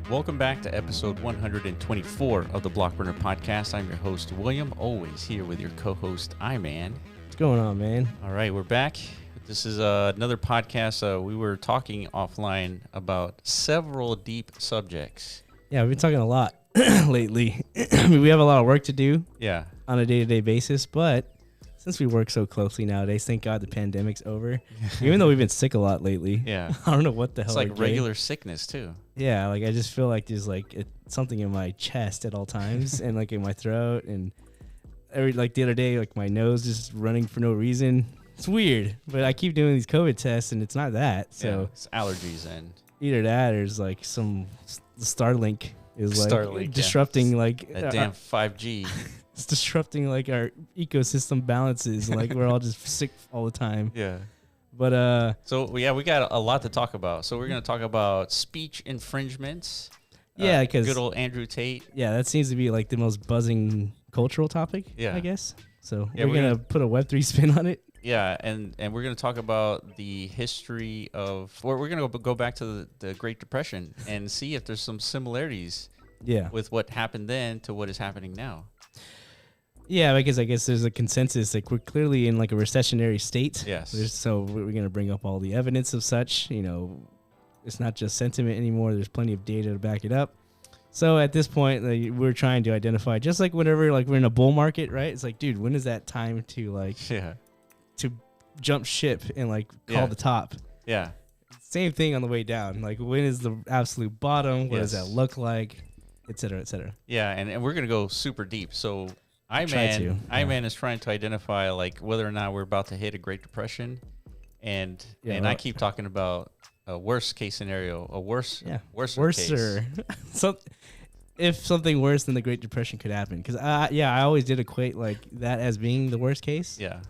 Welcome back to episode 124 of the Blockburner Podcast. I'm your host, William, always here with your co-host, Iman. What's going on, man? All right, we're back. This is another podcast. We were talking offline about several deep subjects. Yeah, we've been talking a lot lately. I mean, we have a lot of work to do on a day-to-day basis, but since we work so closely nowadays, thank God the pandemic's over. Even though we've been sick a lot lately. Yeah. I don't know what the hell. It's like regular sickness, too. Yeah, like I just feel like there's like something in my chest at all times and like in my throat. And like the other day, like my nose just running for no reason. It's weird, but I keep doing these COVID tests and it's not that. So yeah, it's allergies and either that or it's like the Starlink is like disrupting like that damn 5G. It's disrupting like our ecosystem balances. Like we're all just sick all the time. Yeah. But so yeah, we got a lot to talk about. So we're gonna talk about speech infringements. Yeah, because good old Andrew Tate. Yeah, that seems to be like the most buzzing cultural topic. Yeah, I guess. So yeah, we're gonna put a Web3 spin on it. Yeah, and we're gonna talk about the history of. Or we're gonna go back to the Great Depression and see if there's some similarities. Yeah. With what happened then to what is happening now. Yeah, because I guess there's a consensus like we're clearly in like a recessionary state. Yes. So we're going to bring up all the evidence of such. You know, it's not just sentiment anymore. There's plenty of data to back it up. So at this point, like, we're trying to identify, just like whenever like we're in a bull market, right? It's like, dude, when is that time to like to jump ship and like call the top? Yeah. Same thing on the way down. Like when is the absolute bottom? What does that look like? Et cetera, et cetera. Yeah, and we're going to go super deep. So Iman is trying to identify like whether or not we're about to hit a Great Depression, and I keep talking about a worst case scenario, worser case. So if something worse than the Great Depression could happen, because I always did equate like that as being the worst case. Yeah,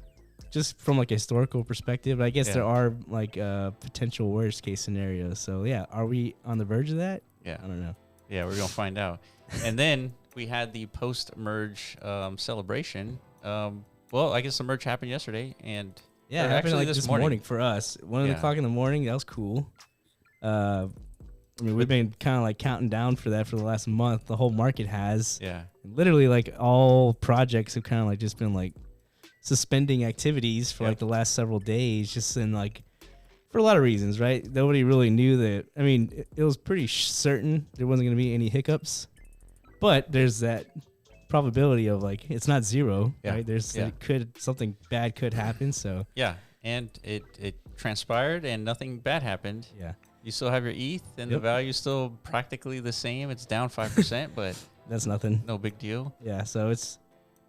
just from like a historical perspective. I guess there are like potential worst case scenarios. So yeah, are we on the verge of that? Yeah, I don't know. Yeah, we're gonna find out, and then. We had the post-merge celebration. Well, I guess the merge happened yesterday, and it happened like this morning for us. 1 o'clock in the morning. That was cool. I mean, we've been kind of like counting down for that for the last month. The whole market has. Yeah. Literally, like all projects have kind of like just been like suspending activities for like the last several days, just in like for a lot of reasons, right? Nobody really knew that. I mean, it was pretty certain there wasn't going to be any hiccups. But there's that probability of like it's not zero, right? There's something bad could happen. So and it transpired and nothing bad happened. Yeah, you still have your ETH and the value is still practically the same. It's down 5%, but that's nothing. No big deal. Yeah, so it's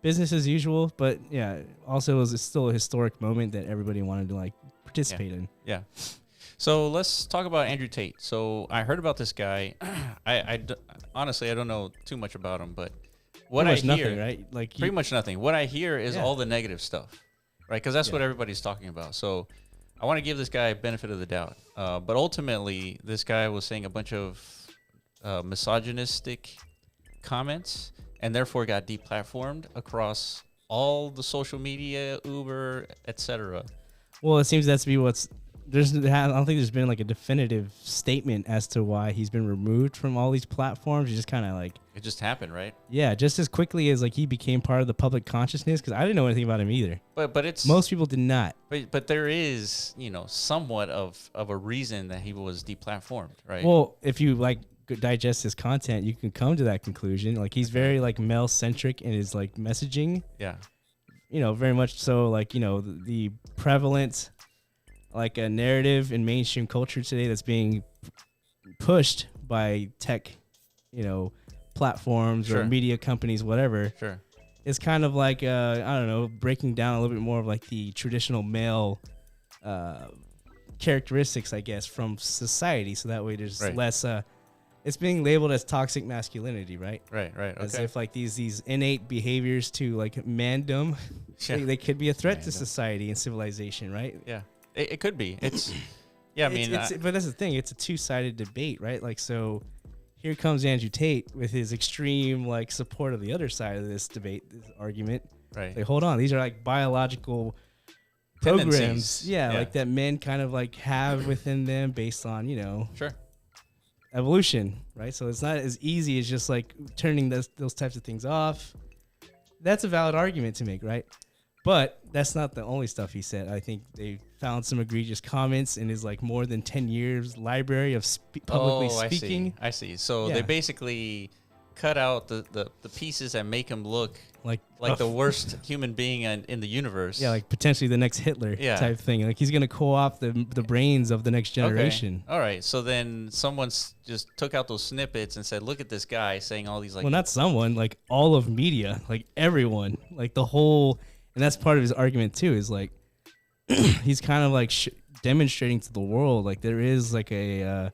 business as usual. But yeah, also it was still a historic moment that everybody wanted to like participate in. Yeah. So let's talk about Andrew Tate. So I heard about this guy. Honestly, I don't know too much about him, but what I hear, nothing, right? Like pretty much nothing. What I hear is all the negative stuff, right? Because that's what everybody's talking about. So I want to give this guy a benefit of the doubt. But ultimately, this guy was saying a bunch of misogynistic comments, and therefore got deplatformed across all the social media, Uber, etc. Well, it seems that's to be what's. I don't think there's been like a definitive statement as to why he's been removed from all these platforms. You just kind of like it just happened, right? Yeah, just as quickly as like he became part of the public consciousness. Because I didn't know anything about him either. But it's most people did not. But there is somewhat of a reason that he was deplatformed, right? Well, if you like digest his content, you can come to that conclusion. Like he's very like male centric in his like messaging. Yeah, very much so. Like the prevalent. Like a narrative in mainstream culture today that's being pushed by tech, platforms or media companies, whatever. Sure. It's kind of like, I don't know, breaking down a little bit more of like the traditional male characteristics, I guess, from society. So that way there's less, it's being labeled as toxic masculinity, right? Right. Okay. As if like these innate behaviors to like mandom, they could be a threat to society and civilization, right? Yeah. It could be. It's, I mean, but that's the thing. It's a two-sided debate, right? Like, so here comes Andrew Tate with his extreme like support of the other side of this debate, this argument. Right. Like, hold on, these are like biological programs, like that men kind of like have within them based on evolution, right? So it's not as easy as just like turning those types of things off. That's a valid argument to make, right? But that's not the only stuff he said. I think they found some egregious comments in his like more than 10 years library of publicly speaking. I see. So they basically cut out the pieces that make him look like the worst human being in the universe. Yeah, like potentially the next Hitler type thing. Like he's going to co-opt the brains of the next generation. Okay. All right. So then someone just took out those snippets and said, look at this guy saying all these like... Well, not someone, like all of media, like everyone, like the whole... And that's part of his argument too, is like he's kind of like demonstrating to the world like there is like a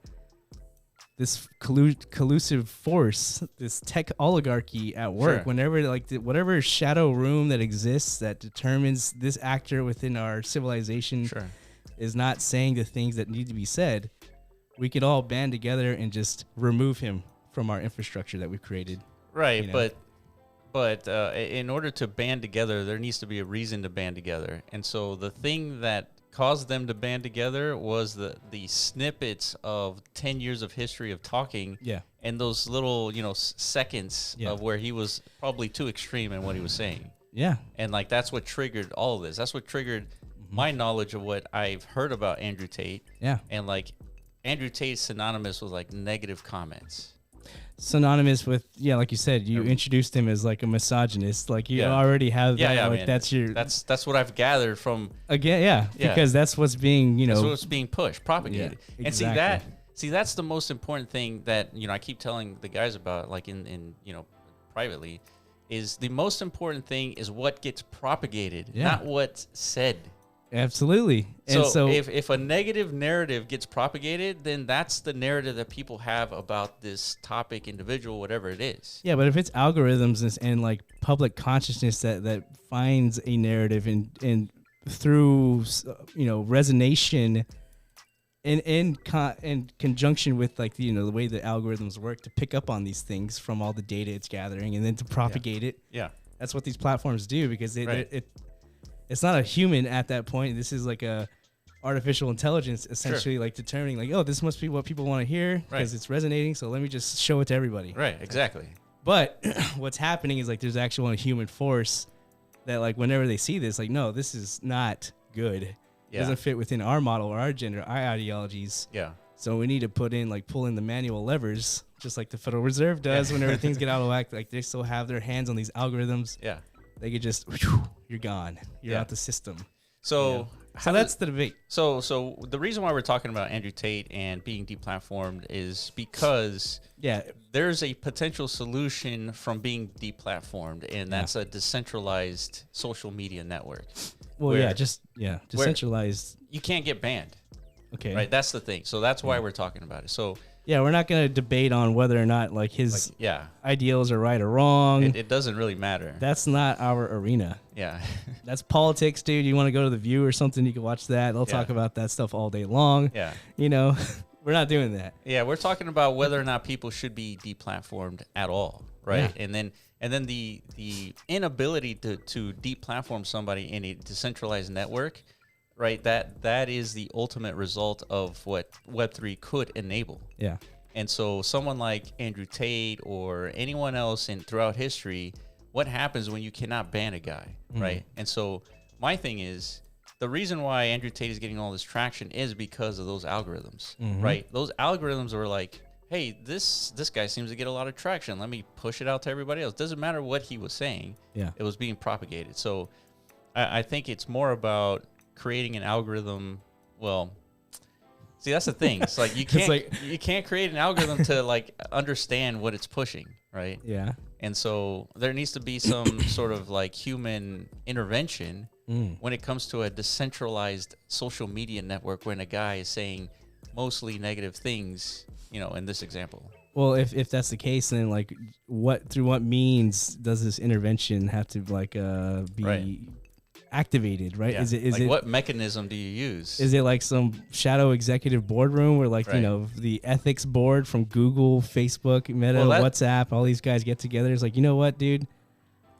this collusive force, this tech oligarchy at work. Sure. Whenever like whatever shadow room that exists that determines this actor within our civilization is not saying the things that need to be said, we could all band together and just remove him from our infrastructure that we've created. Right, you know? But in order to band together, there needs to be a reason to band together. And so the thing that caused them to band together was the snippets of 10 years of history of talking and those little, seconds of where he was probably too extreme in what he was saying. Yeah. And like that's what triggered all of this. That's what triggered my knowledge of what I've heard about Andrew Tate. Yeah. And like Andrew Tate's synonymous with like negative comments. Synonymous with like you said, you introduced him as like a misogynist, like you already have that. Yeah, like that's what I've gathered from because that's what's being that's what's being pushed, propagated. Yeah, and see that's the most important thing that I keep telling the guys about, like in privately, is the most important thing is what gets propagated, not what's said. Absolutely. And so if a negative narrative gets propagated, then that's the narrative that people have about this topic, individual, whatever it is. Yeah, but if it's algorithms and like public consciousness that finds a narrative and through resonation in conjunction with like the way the algorithms work to pick up on these things from all the data it's gathering and then to propagate it. Yeah. That's what these platforms do, because it's not a human at that point. This is like a artificial intelligence essentially like determining like, oh, this must be what people want to hear because it's resonating. So let me just show it to everybody. Right. Exactly. But what's happening is like there's actually a human force that like whenever they see this, like, no, this is not good. It doesn't fit within our model or our gender, our ideologies. Yeah. So we need to pull in the manual levers, just like the Federal Reserve does whenever things get out of whack. Like they still have their hands on these algorithms. Yeah. They could just, you're gone. You're out the system. So, so that's the debate. So the reason why we're talking about Andrew Tate and being deplatformed is because there's a potential solution from being deplatformed, and that's a decentralized social media network. Well, decentralized. You can't get banned. Okay. Right. That's the thing. So that's why we're talking about it. So. Yeah, we're not going to debate on whether or not like his ideals are right or wrong. It doesn't really matter. That's not our arena. Yeah. That's politics, dude. You want to go to The View or something, you can watch that. They'll talk about that stuff all day long. Yeah. We're not doing that. Yeah, we're talking about whether or not people should be deplatformed at all, right? Yeah. And then the inability to deplatform somebody in a decentralized network, right? That is the ultimate result of what Web3 could enable. Yeah. And so someone like Andrew Tate or anyone else throughout history, what happens when you cannot ban a guy, right? And so my thing is, the reason why Andrew Tate is getting all this traction is because of those algorithms, right? Those algorithms were like, hey, this guy seems to get a lot of traction. Let me push it out to everybody else. Doesn't matter what he was saying. Yeah. It was being propagated. So I think it's more about creating an algorithm. Well, see, that's the thing. It's like you can't create an algorithm to like understand what it's pushing, right? Yeah. And so there needs to be some sort of like human intervention when it comes to a decentralized social media network when a guy is saying mostly negative things, in this example. Well, if that's the case, then like through what means does this intervention have to like be activated, right? Yeah. Is it what mechanism do you use? Is it like some shadow executive boardroom where like the ethics board from Google, Facebook, Meta, WhatsApp, all these guys get together? It's like, you know what, dude,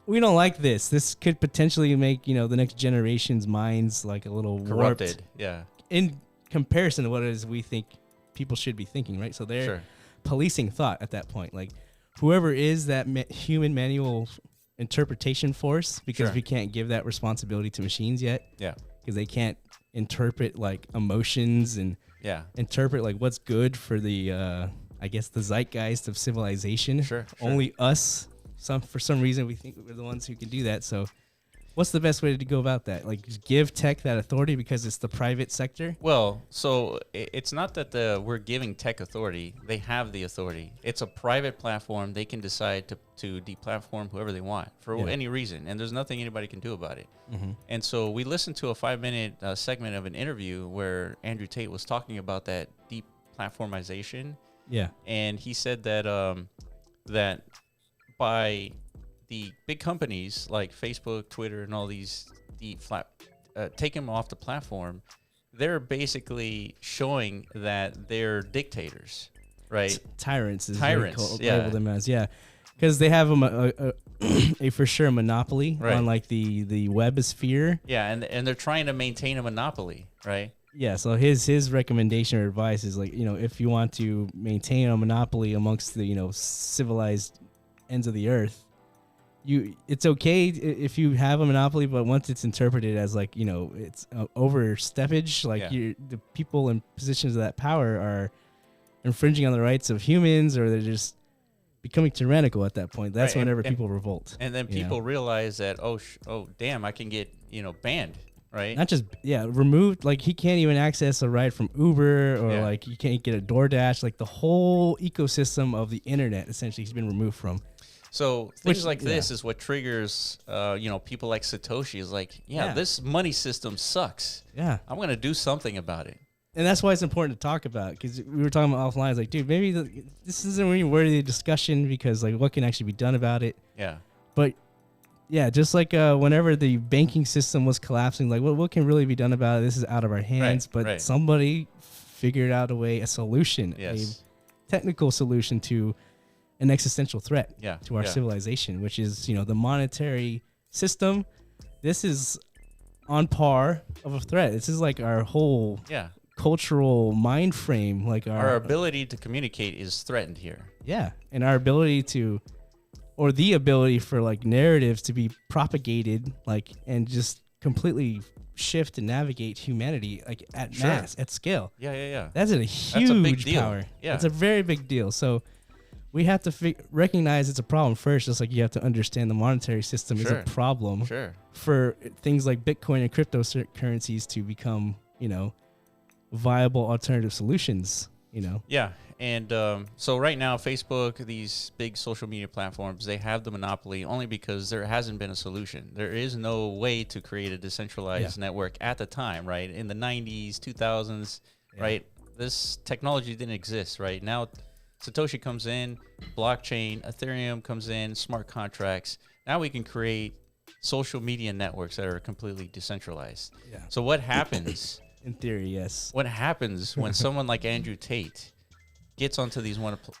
we don't like this. This could potentially make the next generation's minds like a little corrupted. Warped, in comparison to what it is we think people should be thinking, right? So they're policing thought at that point. Like whoever is that human manual interpretation force, because we can't give that responsibility to machines yet. Yeah. Because they can't interpret like emotions and interpret like what's good for the I guess the zeitgeist of civilization. Only us, for some reason we think we're the ones who can do that. So what's the best way to go about that? Like just give tech that authority because it's the private sector? Well, so it's not that we're giving tech authority. They have the authority. It's a private platform. They can decide to deplatform whoever they want for any reason. And there's nothing anybody can do about it. Mm-hmm. And so we listened to a 5-minute segment of an interview where Andrew Tate was talking about that deplatformization. Yeah. And he said that that by the big companies like Facebook, Twitter, and all these take them off the platform, they're basically showing that they're dictators, right? Tyrants is tyrants. Label them as, because they have a for sure monopoly on like the webosphere. Yeah, and they're trying to maintain a monopoly, right? Yeah, so his recommendation or advice is like, if you want to maintain a monopoly amongst the, civilized ends of the earth, it's okay if you have a monopoly, but once it's interpreted as like, it's oversteppage, like the people in positions of that power are infringing on the rights of humans, or they're just becoming tyrannical at that point. That's whenever people revolt. And then people realize that, oh damn, I can get, banned. Right. Not just removed. Like he can't even access a ride from Uber, or like you can't get a DoorDash. Like the whole ecosystem of the internet essentially has been removed from. So things like this is what triggers, people like Satoshi is like, this money system sucks. Yeah, I'm gonna do something about it. And that's why it's important to talk about, because we were talking about offline. It's like, dude, maybe this isn't really worthy of discussion, because like what can actually be done about it. Yeah. But yeah, just like whenever the banking system was collapsing, like what can really be done about it? This is out of our hands. But somebody figured out a solution, a technical solution to an existential threat to our civilization, which is, the monetary system. This is on par of a threat. This is like our whole cultural mind frame. Like our ability to communicate is threatened here. Yeah, and our ability to, or the ability for like narratives to be propagated, like, and just completely shift and navigate humanity, like at mass, at scale. Yeah. That's a huge power. Yeah, it's a very big deal. So we have to recognize it's a problem first, just like you have to understand the monetary system is a problem for things like Bitcoin and cryptocurrencies to become, viable alternative solutions, Yeah. And so right now, Facebook, these big social media platforms, they have the monopoly only because there hasn't been a solution. There is no way to create a decentralized network at the time, right? In the 90s, 2000s, right? This technology didn't exist, right? Now, Satoshi comes in, blockchain, Ethereum comes in, smart contracts. Now we can create social media networks that are completely decentralized. Yeah. So what happens? In theory, yes. What happens when someone like Andrew Tate gets onto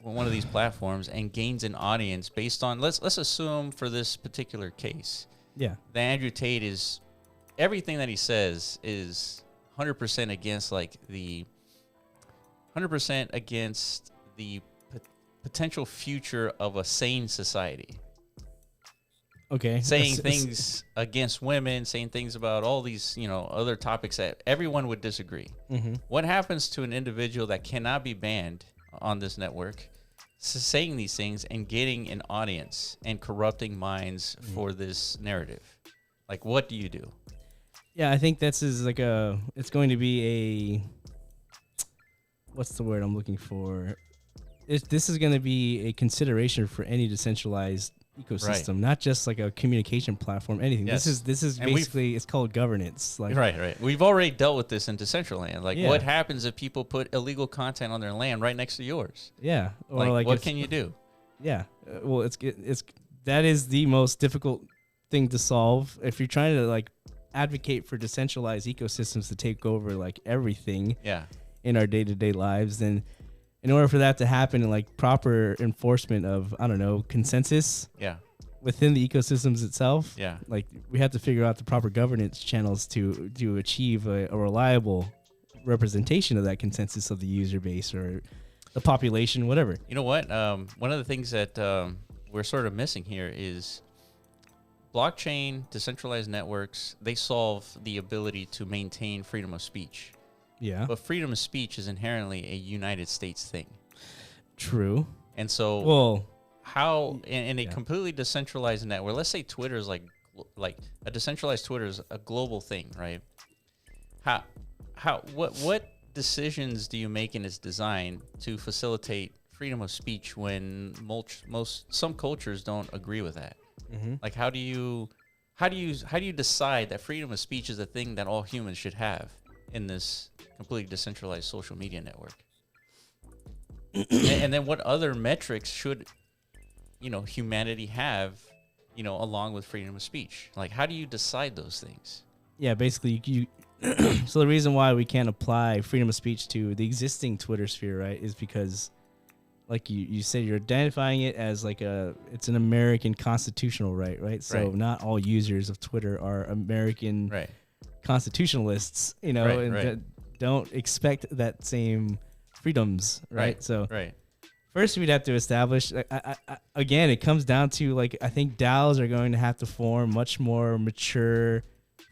one of these platforms and gains an audience based on, let's assume for this particular case, that Andrew Tate is, everything that he says is 100% against like the 100% against the potential future of a sane society. Okay. Saying things against women, saying things about all these, other topics that everyone would disagree. Mm-hmm. What happens to an individual that cannot be banned on this network, saying these things and getting an audience and corrupting minds for this narrative? Like, what do you do? Yeah, I think this is like it's going to be what's the word I'm looking for? This is going to be a consideration for any decentralized ecosystem, not just like a communication platform, anything. Yes. This is basically, it's called governance. Like, right. We've already dealt with this in Decentraland. Like, what happens if people put illegal content on their land right next to yours? Yeah. Or like what can you do? Yeah. Well, that is the most difficult thing to solve. If you're trying to like advocate for decentralized ecosystems to take over like everything in our day-to-day lives, then in order for that to happen, and like proper enforcement of, I don't know, consensus within the ecosystems itself, like we have to figure out the proper governance channels to achieve a reliable representation of that consensus of the user base, or the population, whatever. You know what? One of the things that we're sort of missing here is blockchain, decentralized networks. They solve the ability to maintain freedom of speech. Yeah. But freedom of speech is inherently a United States thing. True. And so, how in a completely decentralized network, let's say Twitter is like a decentralized Twitter is a global thing, right? What decisions do you make in its design to facilitate freedom of speech when some cultures don't agree with that? Mm-hmm. Like, how do you decide that freedom of speech is a thing that all humans should have in this completely decentralized social media network? And then what other metrics should, humanity have, along with freedom of speech? Like, how do you decide those things? Yeah, basically, you so the reason why we can't apply freedom of speech to the existing Twitter sphere, right, is because, like you said, you're identifying it as it's an American constitutional right? So not all users of Twitter are American constitutionalists, and don't expect that same freedoms, right? So first we'd have to establish, again, it comes down to, I think DAOs are going to have to form much more mature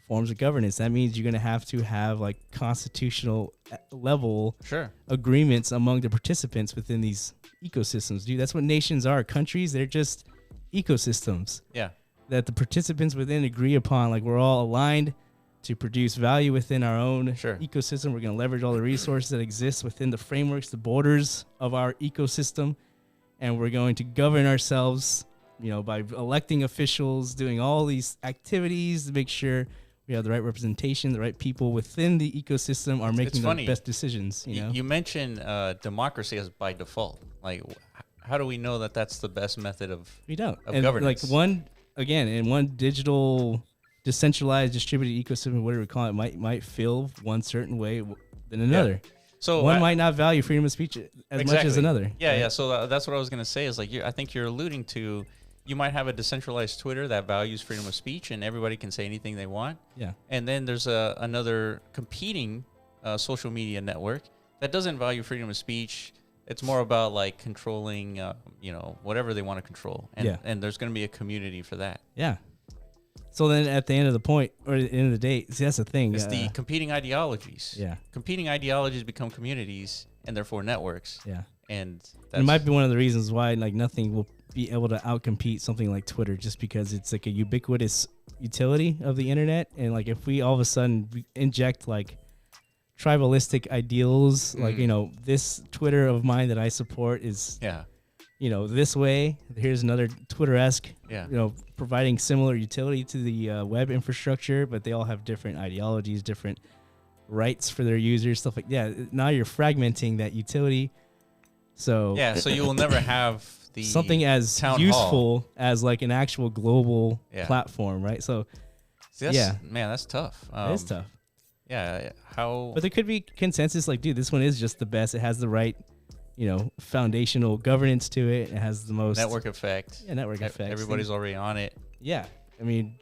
forms of governance. That means you're going to have constitutional level agreements among the participants within these ecosystems. Dude, that's what nations are. Countries, they're just ecosystems. Yeah. That the participants within agree upon, we're all aligned to produce value within our own ecosystem. We're going to leverage all the resources that exist within the frameworks, the borders of our ecosystem, and we're going to govern ourselves, by electing officials, doing all these activities to make sure we have the right representation, the right people within the ecosystem are making the best decisions. You mentioned democracy as by default. How do we know that that's the best method of governance? In one digital decentralized distributed ecosystem, whatever we call it, might feel one certain way than another. Yeah. So one might not value freedom of speech as much as another. Yeah, right? So that's what I was going to say is I think you're alluding to, you might have a decentralized Twitter that values freedom of speech and everybody can say anything they want. Yeah. And then there's another competing social media network that doesn't value freedom of speech. It's more about controlling, whatever they want to control. And there's going to be a community for that. Yeah. So then at the end of the point, or at the end of the day, see, that's the thing. It's the competing ideologies. Yeah. Competing ideologies become communities and therefore networks. Yeah. And it might be one of the reasons why nothing will be able to outcompete something like Twitter, just because it's a ubiquitous utility of the internet. And if we all of a sudden inject tribalistic ideals, this Twitter of mine that I support is this way. Here's another Twitter-esque, providing similar utility to the web infrastructure, but they all have different ideologies, different rights for their users, stuff like that. Now you're fragmenting that utility. So so you will never have something as useful as an actual global platform, right? So man, that's tough. It is tough. Yeah, but there could be consensus, dude, this one is just the best. It has the right, foundational governance to it. It has the most network effect. Yeah, network effect. Everybody's already on it. Yeah, I mean,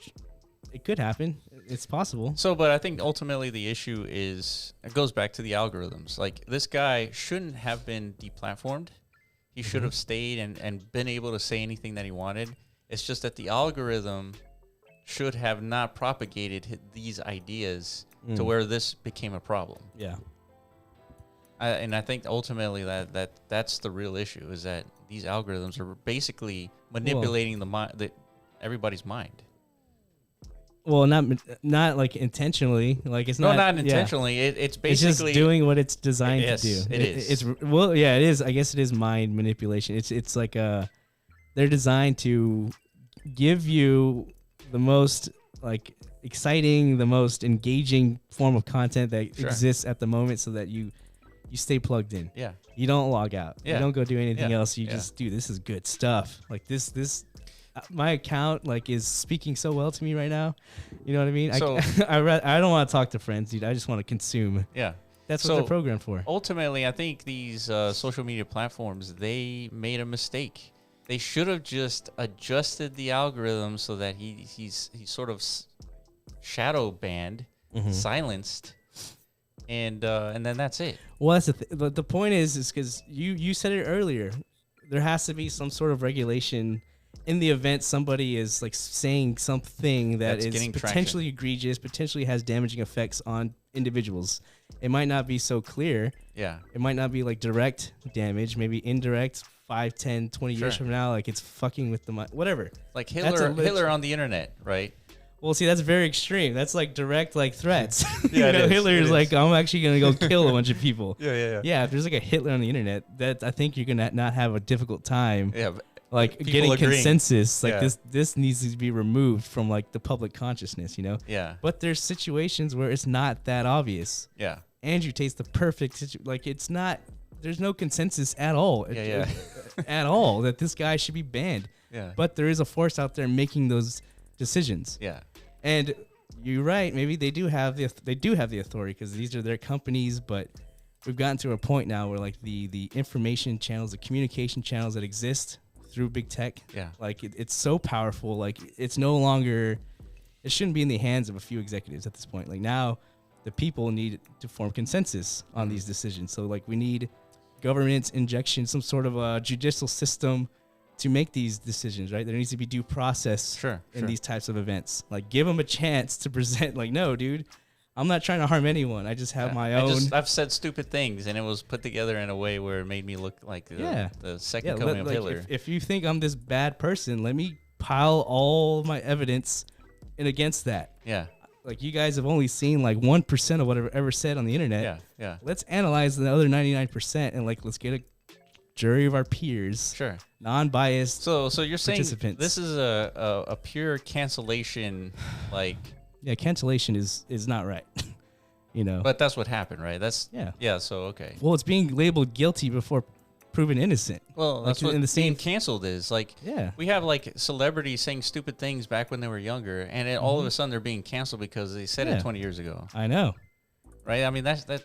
it could happen. It's possible. So, but I think ultimately the issue it goes back to the algorithms. This guy shouldn't have been deplatformed. He should have stayed and been able to say anything that he wanted. It's just that the algorithm should have not propagated these ideas to where this became a problem. Yeah. And I think ultimately that's the real issue, is that these algorithms are basically manipulating everybody's mind. Well, not intentionally. It's not intentionally. Yeah. It's basically it's just doing what it's designed to do. It is. It is. I guess it is mind manipulation. It's they're designed to give you the most exciting, the most engaging form of content that exists at the moment, so that you stay plugged in. Yeah. You don't log out. Yeah. You don't go do anything else. You just do. This is good stuff. This. My account is speaking so well to me right now. You know what I mean? So, I don't want to talk to friends, dude. I just want to consume. Yeah. That's what they're programmed for. Ultimately, I think these social media platforms, they made a mistake. They should have just adjusted the algorithm so that he's sort of shadow banned, silenced, and then that's it. Well, that's the point is because you said it earlier. There has to be some sort of regulation in the event somebody is like saying something that is potentially egregious, potentially has damaging effects on individuals. It might not be so clear. Yeah. It might not be like direct damage, maybe indirect 5, 10, 20 years from now. Like it's fucking with the mind, whatever. Like Hitler on the internet, right? Well, see, that's very extreme. That's like direct, like threats. Yeah, Hitler's like, I'm actually gonna go kill a bunch of people. Yeah, if there's like a Hitler on the internet, that I think you're gonna not have a difficult time. Yeah, like getting consensus. Like this needs to be removed from like the public consciousness. Yeah. But there's situations where it's not that obvious. Yeah. Andrew takes the perfect like it's not. There's no consensus at all. At all that this guy should be banned. Yeah. But there is a force out there making those decisions. Yeah. And you're right. Maybe they do have the authority because these are their companies. But we've gotten to a point now where like the information channels, the communication channels that exist through big tech, like it's so powerful. Like it's no longer. It shouldn't be in the hands of a few executives at this point. Like now, the people need to form consensus on these decisions. So like we need government injection, some sort of a judicial system to make these decisions, right? There needs to be due process in these types of events. Like, give them a chance to present, like, no, dude, I'm not trying to harm anyone. I just have my own. I've said stupid things, and it was put together in a way where it made me look like the second coming of Hitler. If you think I'm this bad person, let me pile all my evidence in against that. Yeah. Like, you guys have only seen, like, 1% of whatever ever said on the internet. Yeah. Let's analyze the other 99% and, like, let's get a jury of our peers, non-biased. So you're saying this is a pure cancellation, like cancellation is not right, But that's what happened, right? That's So okay. Well, it's being labeled guilty before proven innocent. Well, that's what in the same canceled is like. Yeah, we have like celebrities saying stupid things back when they were younger, and all of a sudden they're being canceled because they said it 20 years ago. I know, right? I mean that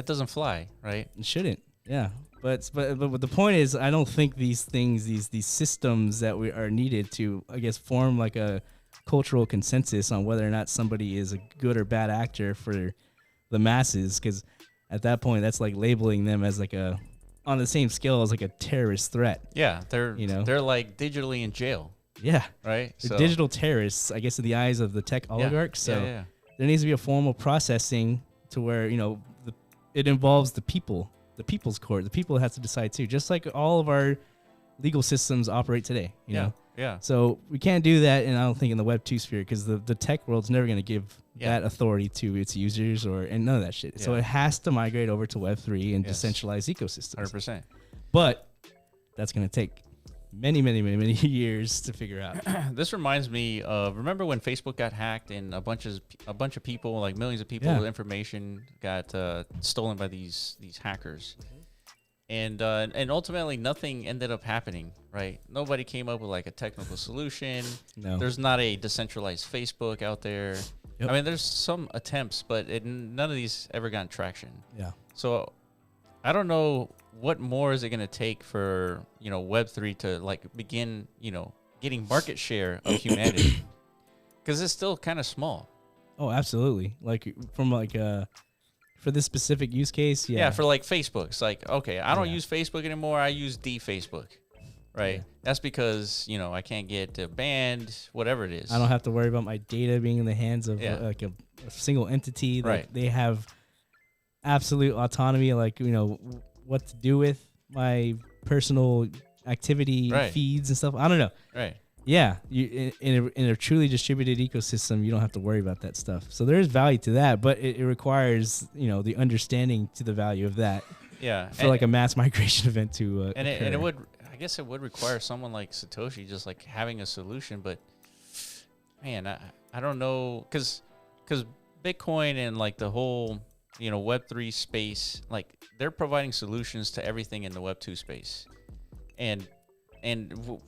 doesn't fly, right? It shouldn't. Yeah. But the point is, I don't think these things, these systems that we are needed to, I guess, form like a cultural consensus on whether or not somebody is a good or bad actor for the masses. Because at that point, that's like labeling them as like on the same scale as like a terrorist threat. Yeah, they're like digitally in jail. Yeah, right. They're digital terrorists, I guess, in the eyes of the tech oligarchs. So there needs to be a formal processing to where it involves the people. The people's court, the people have to decide too, just like all of our legal systems operate today, you know? Yeah. So we can't do that, and I don't think in the Web2 sphere, because the tech world's never going to give that authority to its users and none of that shit. So it has to migrate over to Web3 and decentralized ecosystems. 100%. But that's going to take many, many, many, many years to figure out. This reminds me of, remember when Facebook got hacked and a bunch of people, like millions of people, information got stolen by these hackers, and ultimately nothing ended up happening, right? Nobody came up with like a technical solution. No. There's not a decentralized Facebook out there. I mean, there's some attempts, but none of these ever got traction. Yeah. So I don't know what more is it going to take for, Web3 to like begin, getting market share of humanity, because it's still kind of small. Oh, absolutely. Like from like for this specific use case. Yeah. For like Facebook, it's like, okay, I don't use Facebook anymore. I use Facebook. Right. Yeah. That's because, I can't get banned, whatever it is. I don't have to worry about my data being in the hands of like a single entity. Right. They have absolute autonomy, like, what to do with my personal activity feeds and stuff. I don't know. Right. Yeah. In a truly distributed ecosystem, you don't have to worry about that stuff. So there is value to that, but it requires, the understanding to the value of that. Yeah. For like a mass migration event to and it would, I guess it would require someone like Satoshi just like having a solution, but man, I don't know, because Bitcoin and like the whole Web3 space, like they're providing solutions to everything in the Web2 space, and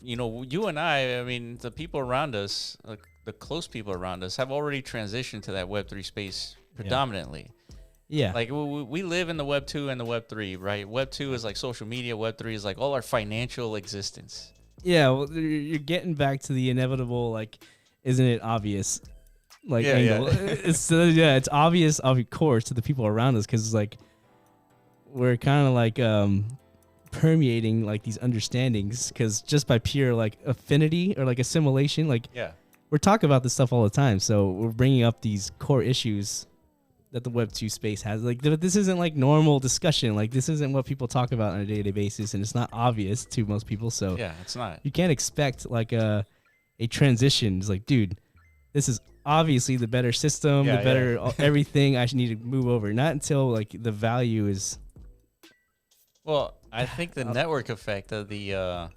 you and I mean, the people around us, like the close people around us, have already transitioned to that Web3 space predominantly. Yeah. Like we live in the Web2 and the Web3, right? Web2 is like social media. Web3 is like all our financial existence. Yeah. Well, you're getting back to the inevitable, like, isn't it obvious? like angle. It's obvious, of course, to the people around us because like we're kind of like permeating like these understandings because just by pure like affinity or like assimilation, like we're talking about this stuff all the time. So we're bringing up these core issues that the Web 2 space has. Like this isn't like normal discussion. Like this isn't what people talk about on a day-to-day basis, and it's not obvious to most people. So it's not. You can't expect like a transition. It's like, dude, this is obviously the better system, the better everything. I should need to move over. Not until like the value is. Well, I think the network effect of the.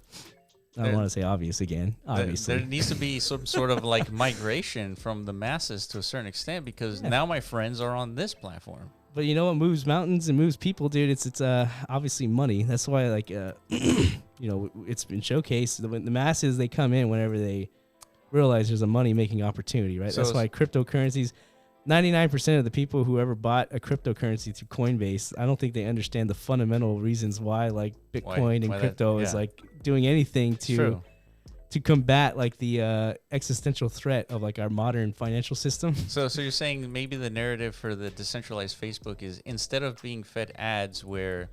I don't want to say obvious again. Obviously, there needs to be some sort of like migration from the masses to a certain extent because now my friends are on this platform. But you know what moves mountains and moves people, dude? It's obviously money. That's why like it's been showcased. The masses, they come in whenever they realize there's a money making opportunity, right? So that's why cryptocurrencies. 99% of the people who ever bought a cryptocurrency through Coinbase, I don't think they understand the fundamental reasons why like Bitcoin and crypto is like doing anything to combat like the existential threat of like our modern financial system. So you're saying maybe the narrative for the decentralized Facebook is instead of being fed ads where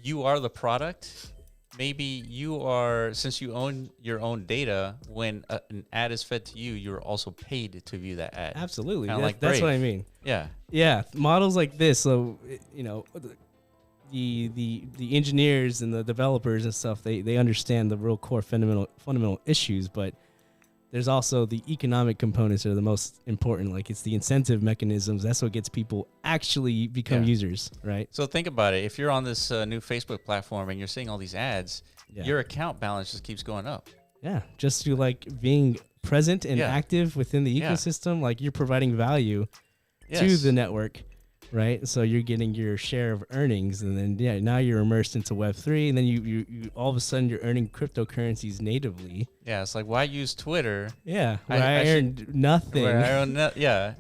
you are the product, maybe you are, since you own your own data, when an ad is fed to you, you're also paid to view that ad. Absolutely. That's what I mean. Yeah. Yeah. Models like this. So, the engineers and the developers and stuff, they understand the real core fundamental issues, but there's also the economic components that are the most important. Like it's the incentive mechanisms. That's what gets people actually become users, right? So think about it. If you're on this new Facebook platform and you're seeing all these ads, your account balance just keeps going up. Yeah, just to like being present and active within the ecosystem, like you're providing value to the network, right? So you're getting your share of earnings, and then now you're immersed into Web3, and then you all of a sudden you're earning cryptocurrencies natively. Yeah, it's like why use Twitter? Yeah, where I earned nothing. Where I earn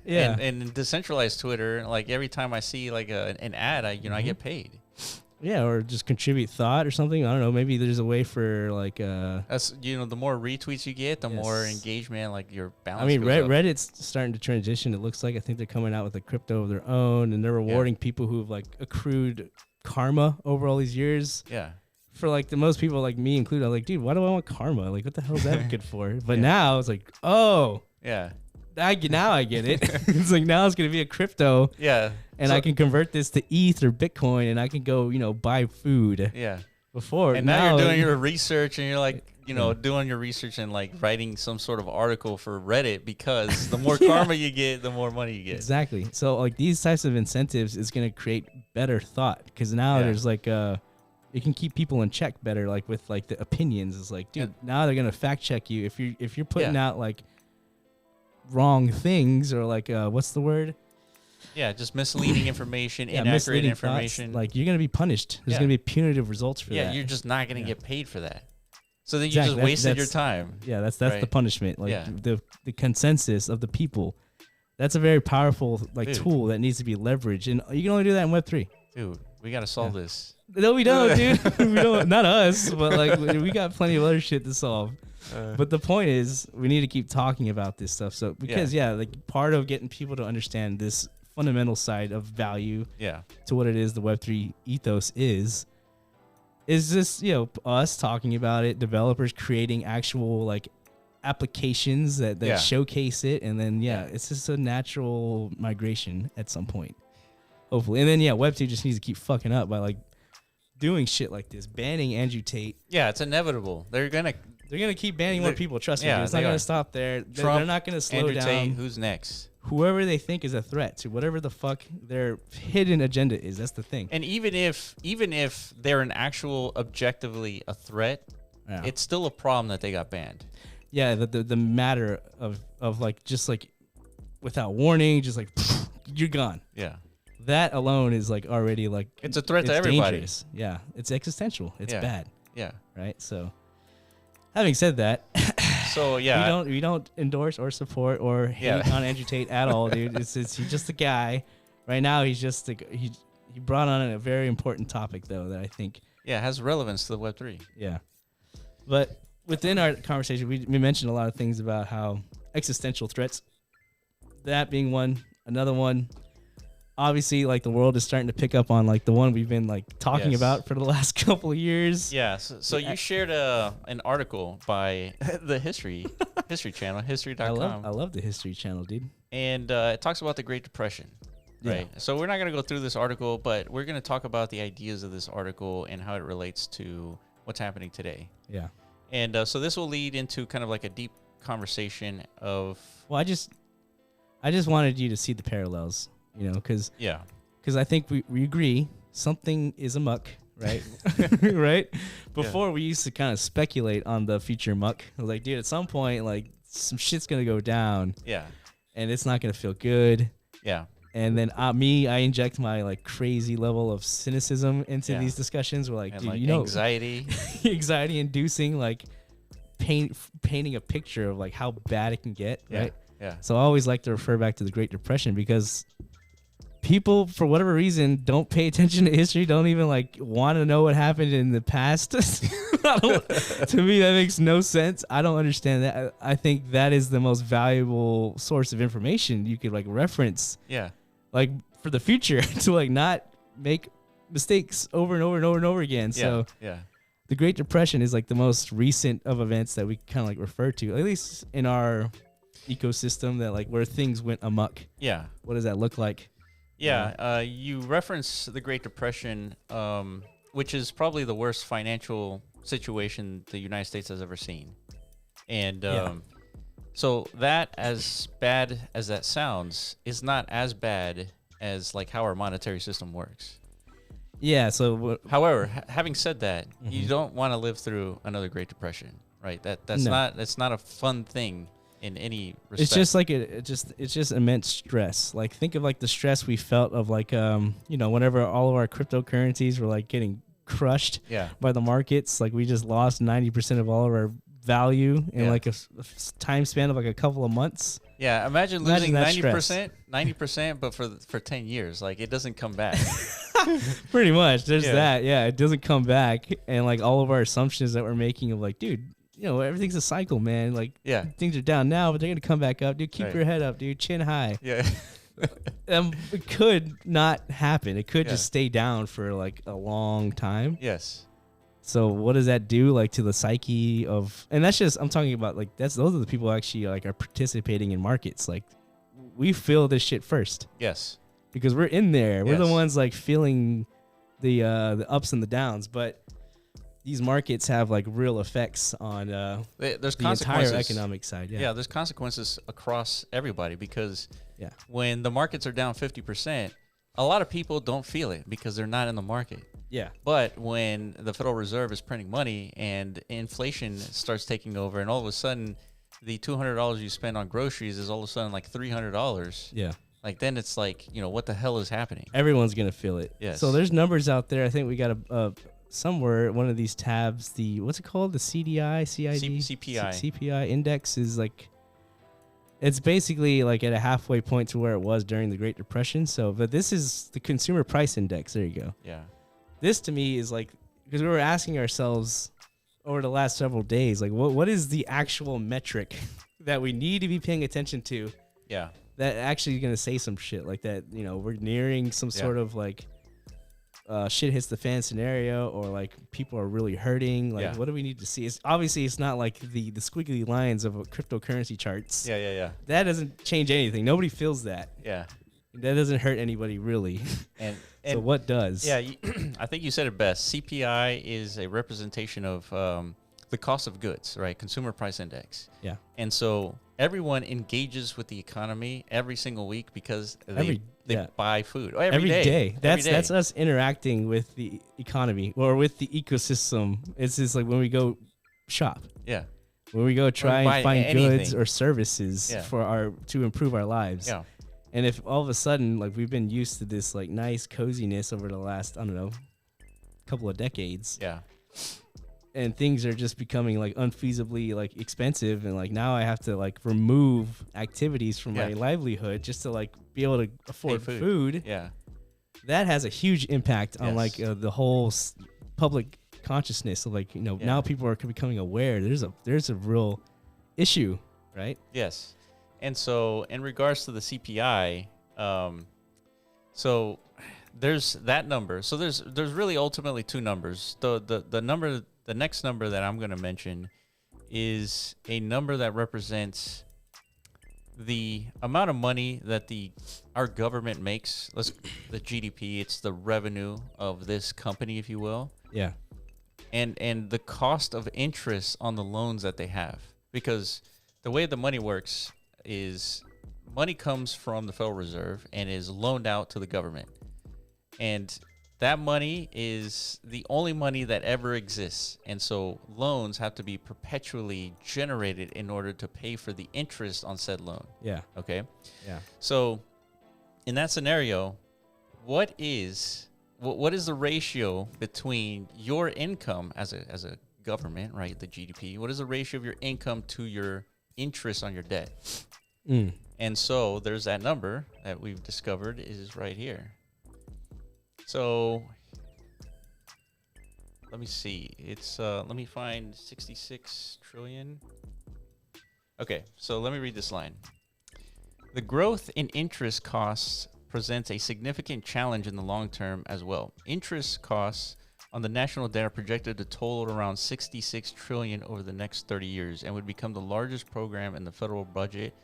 And in decentralized Twitter, like every time I see like an ad, I get paid. Yeah, or just contribute thought or something. I don't know. Maybe there's a way for like that's the more retweets you get, the more engagement, like your balance. I mean, goes up. Reddit's starting to transition. It looks like I think they're coming out with a crypto of their own, and they're rewarding people who've like accrued karma over all these years. Yeah. For like the most people, like me included, I'm like, dude, why do I want karma? Like, what the hell is that good for? But now it's like, now I get it. It's like now it's gonna be a crypto. Yeah. And I can convert this to ETH or Bitcoin, and I can go, buy food. Yeah. Before. And now you're doing your research, and you're like, doing your research and like writing some sort of article for Reddit because the more karma you get, the more money you get. Exactly. So like these types of incentives is gonna create better thought because now there's like it can keep people in check better. Like with like the opinions, it's like, dude, now they're gonna fact check you if you're putting out like wrong things or like what's the word? Yeah, just misleading information, inaccurate information. Thoughts, like you're gonna be punished. There's gonna be punitive results for that. Yeah, you're just not gonna get paid for that. So then you just wasted your time. Yeah, that's the punishment. Like the consensus of the people. That's a very powerful tool that needs to be leveraged, and you can only do that in Web3. Dude, we gotta solve this. No, we don't, dude. We don't. Not us, but like we got plenty of other shit to solve. But the point is, we need to keep talking about this stuff. So because like part of getting people to understand this fundamental side of value to what it is the Web3 ethos is just us talking about it, developers creating actual like applications that showcase it, and then it's just a natural migration at some point, hopefully. And then Web2 just needs to keep fucking up by like doing shit like this, banning Andrew Tate. Yeah, it's inevitable. They're gonna keep banning more people. Trust me, it's not gonna stop there. They're not gonna slow Andrew down. Tate, who's next? Whoever they think is a threat to whatever the fuck their hidden agenda is. That's the thing. And even if they're an actual objectively a threat, it's still a problem that they got banned. Yeah, the matter of like just like without warning, just like you're gone. Yeah. That alone is like already like it's a threat to everybody. Dangerous. Yeah, it's existential. It's bad. Yeah. Right. So, having said that, so we don't endorse or support or hate on Andrew Tate at all, dude. He's just a guy. Right now, he's just he brought on a very important topic though that I think has relevance to the Web3. Yeah, but within our conversation, we mentioned a lot of things about how existential threats that being one. Another one, obviously, like the world is starting to pick up on like the one we've been like talking about for the last couple of years. Yeah. So you shared an article by the History Channel, history.com. I love the History Channel, dude. And it talks about the Great Depression. Right. Yeah. So we're not going to go through this article, but we're going to talk about the ideas of this article and how it relates to what's happening today. Yeah. And so this will lead into kind of like a deep conversation of. Well, I just wanted you to see the parallels, you know, because I think we agree something is amok, right? Right. Before we used to kind of speculate on the future muck. I was like, dude, at some point, like some shit's gonna go down. Yeah. And it's not gonna feel good. Yeah. And then I inject my like crazy level of cynicism into these discussions. We're like, and dude, like you know, anxiety inducing, like painting a picture of like how bad it can get, right? Yeah. So I always like to refer back to the Great Depression because people, for whatever reason, don't pay attention to history, don't even like want to know what happened in the past. To me, that makes no sense. I don't understand that. I think that is the most valuable source of information you could like reference. Yeah. Like for the future to like not make mistakes over and over and over and over again. So the Great Depression is like the most recent of events that we kind of like refer to, at least in our ecosystem, that like where things went amok. Yeah. What does that look like? Yeah. You reference the Great Depression, which is probably the worst financial situation the United States has ever seen. And so that, as bad as that sounds, is not as bad as like how our monetary system works. Yeah. So, however, having said that, you don't want to live through another Great Depression, right? That's not a fun thing in any respect. It's just like it's just immense stress. Like think of like the stress we felt of like you know, whenever all of our cryptocurrencies were like getting crushed by the markets. Like we just lost 90% of all of our value in like a time span of like a couple of months. Yeah, imagine losing 90%, but for 10 years, like it doesn't come back. Pretty much. There's that. Yeah, it doesn't come back, and like all of our assumptions that we're making of like, dude, you know, everything's a cycle, man. Like things are down now, but they're gonna come back up. Dude, keep your head up, dude. Chin high. Yeah. It could not happen. It could just stay down for like a long time. Yes. So what does that do like to the psyche of, and that's just, I'm talking about like, those are the people who actually like are participating in markets. Like we feel this shit first. Yes. Because we're in there. We're the ones like feeling the ups and the downs, but these markets have like real effects on there's the entire economic side. Yeah, there's consequences across everybody because when the markets are down 50%, a lot of people don't feel it because they're not in the market. Yeah. But when the Federal Reserve is printing money and inflation starts taking over, and all of a sudden the $200 you spend on groceries is all of a sudden like $300. Yeah. Like then it's like, you know, what the hell is happening? Everyone's going to feel it. Yes. So there's numbers out there. I think we got somewhere, one of these tabs, what's it called? The CDI, CID? CPI index is like, it's basically like at a halfway point to where it was during the Great Depression. So, but this is the consumer price index. There you go. Yeah. This to me is like, because we were asking ourselves over the last several days, like what is the actual metric that we need to be paying attention to? Yeah. That actually going to say some shit like that, you know, we're nearing some sort of like shit hits the fan scenario, or like people are really hurting. Like what do we need to see? It's obviously it's not like the squiggly lines of cryptocurrency charts. Yeah. That doesn't change anything. Nobody feels that. Yeah. That doesn't hurt anybody really. And so what does? Yeah, I think you said it best. CPI is a representation of the cost of goods, right? Consumer price index. Yeah. And so everyone engages with the economy every single week because they buy food every day. That's us interacting with the economy or with the ecosystem. It's just like when we go shop. Yeah. When we go try and find goods or services to improve our lives. Yeah. And if all of a sudden, like we've been used to this like nice coziness over the last, I don't know, couple of decades. Yeah. And things are just becoming like unfeasibly like expensive, and like now I have to like remove activities from my livelihood just to like be able to afford food. Yeah. That has a huge impact on like the whole public consciousness. So like, you know, now people are becoming aware there's a real issue, right? Yes. And so in regards to the CPI, so there's that number. So there's really ultimately two numbers. The next number that I'm going to mention is a number that represents the amount of money that our government makes. The GDP, it's the revenue of this company, if you will. Yeah. And the cost of interest on the loans that they have. Because the way the money works is money comes from the Federal Reserve and is loaned out to the government. And that money is the only money that ever exists. And so loans have to be perpetually generated in order to pay for the interest on said loan. Yeah. Okay? Yeah. So in that scenario, what is the ratio between your income as a government, right, the GDP? What is the ratio of your income to your interest on your debt? And so there's that number that we've discovered is right here. So let me see. It's let me find 66 trillion. Okay, so let me read this line. The growth in interest costs presents a significant challenge in the long term as well. Interest costs on the national debt are projected to total around 66 trillion over the next 30 years and would become the largest program in the federal budget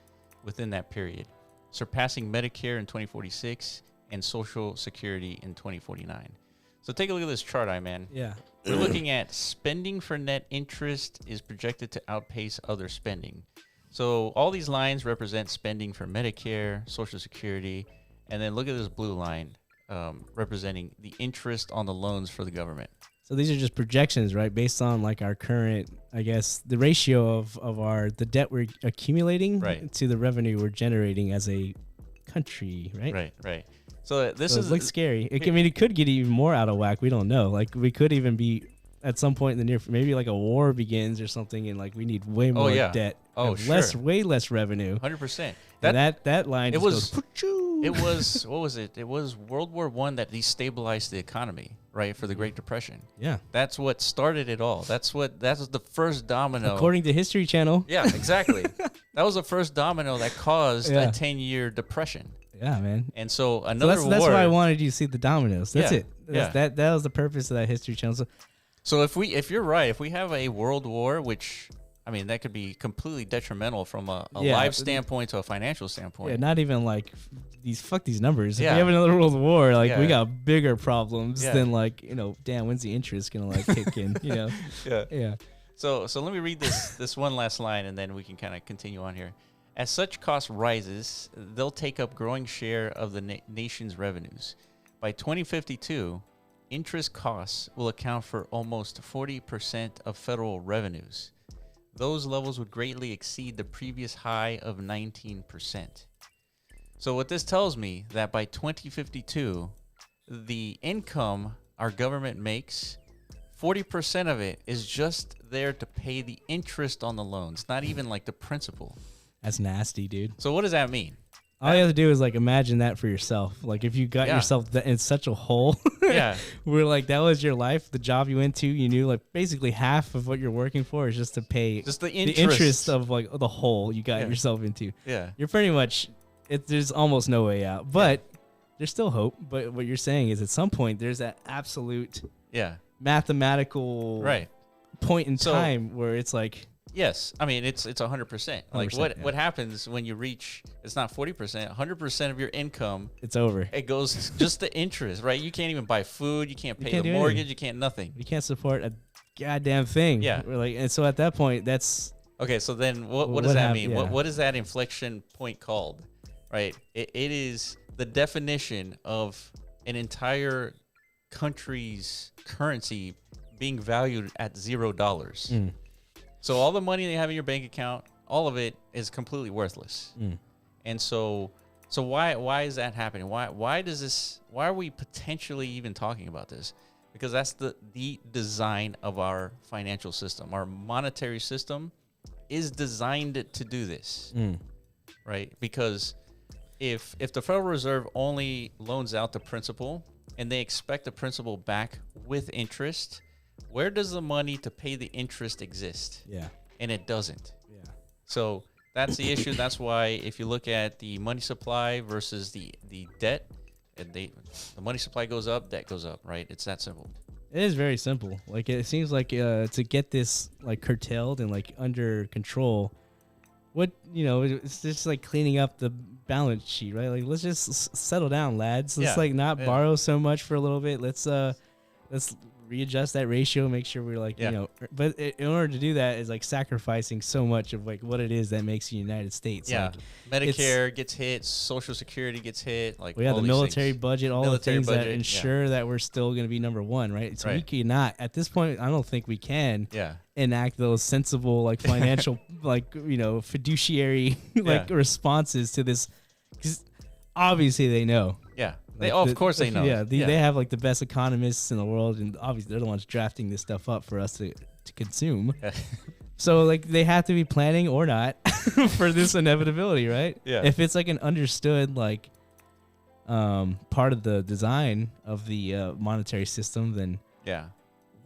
within that period, surpassing Medicare in 2046 and Social Security in 2049. So take a look at this chart, Iman. Yeah. We're looking at spending for net interest is projected to outpace other spending. So all these lines represent spending for Medicare, Social Security, and then look at this blue line representing the interest on the loans for the government. So these are just projections, right? Based on like our current, I guess, the ratio of the debt we're accumulating to the revenue we're generating as a country, right? Right. So it looks scary. It could get even more out of whack. We don't know. Like we could even be at some point in the near, maybe like a war begins or something, and like we need way more debt. Oh, sure. Way less revenue. 100%. That line. It was. It was what was it? It was World War I that destabilized the economy, right, for the Great Depression. Yeah. That's what started it all. That was the first domino. According to History Channel. Yeah, exactly. That was the first domino that caused a 10-year depression. Yeah, man. And so another war. That's why I wanted you to see the dominoes. That's it. Yeah. That was the purpose of that History Channel. So if you're right, if we have a world war, which I mean that could be completely detrimental from a life standpoint to a financial standpoint. Yeah, not even like these numbers. If we have another world war, like we got bigger problems than like, damn, when's the interest gonna like kick in? Yeah. So let me read this one last line, and then we can kind of continue on here. As such cost rises, they'll take up growing share of the nation's revenues. By 2052, interest costs will account for almost 40% of federal revenues. Those levels would greatly exceed the previous high of 19%. So what this tells me that by 2052, the income our government makes, 40% of it is just there to pay the interest on the loans, not even like the principal. That's nasty, dude. So what does that mean? All you have to do is like imagine that for yourself. Like if you got yourself in such a hole, where like that was your life, the job you went to, you knew like basically half of what you're working for is just to pay just the interest of like the hole you got yourself into. Yeah, you're pretty much there's almost no way out, but there's still hope. But what you're saying is at some point there's that absolute mathematical point in time where it's like. Yes, I mean it's 100%. Like what happens when you reach? It's not 40%. 100% of your income. It's over. It goes just the interest, right? You can't even buy food. You can't pay the mortgage. You can't nothing. You can't support a goddamn thing. Yeah. And so at that point, that's okay. So then, what does that mean? What is that inflection point called? Right. It is the definition of an entire country's currency being valued at $0. So all the money they have in your bank account, all of it is completely worthless. And so why is that happening? Why are we potentially even talking about this? Because that's the design of our financial system. Our monetary system is designed to do this. Right? Because if the Federal Reserve only loans out the principal and they expect the principal back with interest, where does the money to pay the interest exist? Yeah. And it doesn't. Yeah. So That's the issue. That's why if you look at the money supply versus the debt, and the money supply goes up, debt goes up, right? It's that simple. It is very simple. Like, it seems like to get this like curtailed and like under control, it's just like cleaning up the balance sheet, right? Like, let's just settle down, lads. Let's not borrow so much for a little bit. Let's readjust that ratio, make sure we're like, but in order to do that is like sacrificing so much of like what it is that makes the United States. Yeah. Like, Medicare gets hit, Social Security gets hit. Like, the military budget, all the things that ensure that we're still going to be number one, right? So we cannot, at this point, I don't think we can enact those sensible, like financial, like, fiduciary, like responses to this. Because obviously they know. Yeah. Of course they know. Yeah, they have like the best economists in the world, and obviously they're the ones drafting this stuff up for us to consume. So like they have to be planning or not for this inevitability, right? Yeah. If it's like an understood like part of the design of the monetary system, then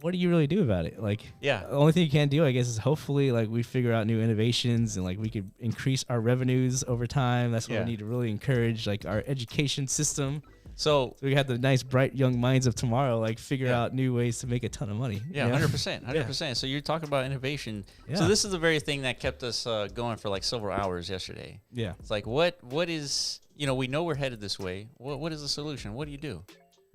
what do you really do about it? Like, the only thing you can do, I guess, is hopefully like we figure out new innovations and like we could increase our revenues over time. That's what we need to really encourage, like our education system. So we have the nice, bright young minds of tomorrow, like figure out new ways to make a ton of money. Yeah, 100%. So you're talking about innovation. Yeah. So this is the very thing that kept us going for like several hours yesterday. Yeah. It's like, what is, we know we're headed this way. What is the solution? What do you do?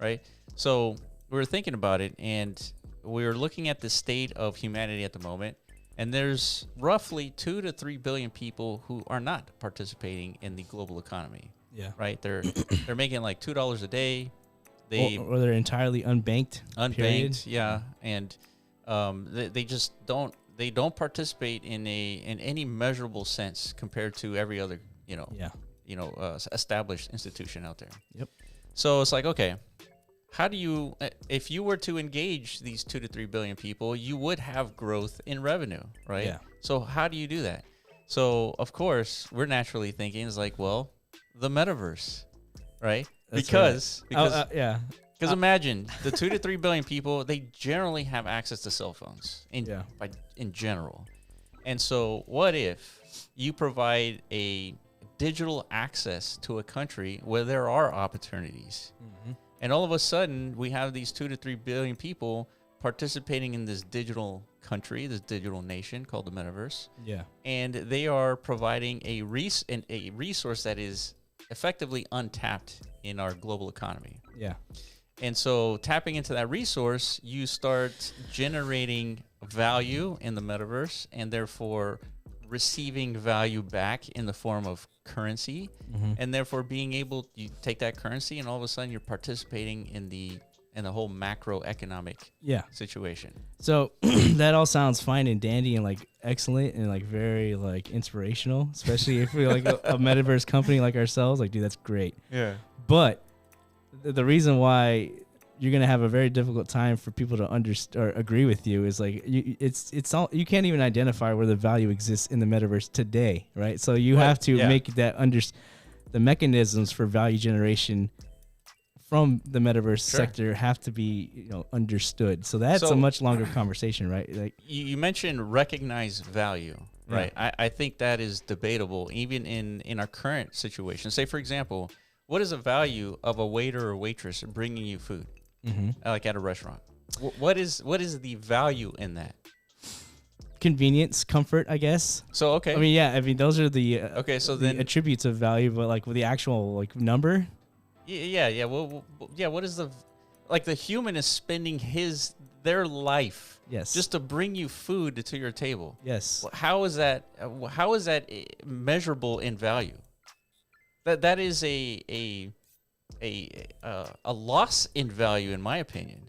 Right? So we were thinking about it, and we were looking at the state of humanity at the moment, and there's roughly 2 to 3 billion people who are not participating in the global economy. Yeah. Right. They're making like $2 a day. Or they're entirely unbanked. Unbanked. Yeah. And they just don't participate in any measurable sense compared to every other established institution out there. Yep. So it's like, okay, how do you, if you were to engage these 2 to 3 billion people, you would have growth in revenue, right? Yeah. So how do you do that? So of course we're naturally thinking is like, well, the metaverse, right? Because imagine the 2 to 3 billion people, they generally have access to cell phones in general. And so what if you provide a digital access to a country where there are opportunities? Mm-hmm. And all of a sudden we have these 2 to 3 billion people participating in this digital country, this digital nation called the Metaverse. Yeah. And they are providing a resource that is effectively untapped in our global economy. Yeah. And so tapping into that resource, you start generating value in the Metaverse and therefore receiving value back in the form of currency. Mm-hmm. And therefore being able, you take that currency and all of a sudden you're participating in the whole macroeconomic situation. So that all sounds fine and dandy and like excellent and like very like inspirational, especially if we're like a metaverse company like ourselves. Like, dude, that's great. Yeah. But the reason why you're gonna have a very difficult time for people to understand or agree with you is like it's all, you can't even identify where the value exists in the metaverse today, right? So you have to make that the mechanisms for value generation from the metaverse sector have to be understood. So that's a much longer conversation, right? Like you mentioned recognize value, right? I think that is debatable even in our current situation. Say, for example, what is the value of a waiter or waitress bringing you food, like at a restaurant? What is the value in that? Convenience, comfort, I guess. So okay. Those are the then attributes of value, but like with the actual like number. Yeah. Well, what is the human is spending their life just to bring you food to your table. Yes. How is that measurable in value? That is a loss in value, in my opinion.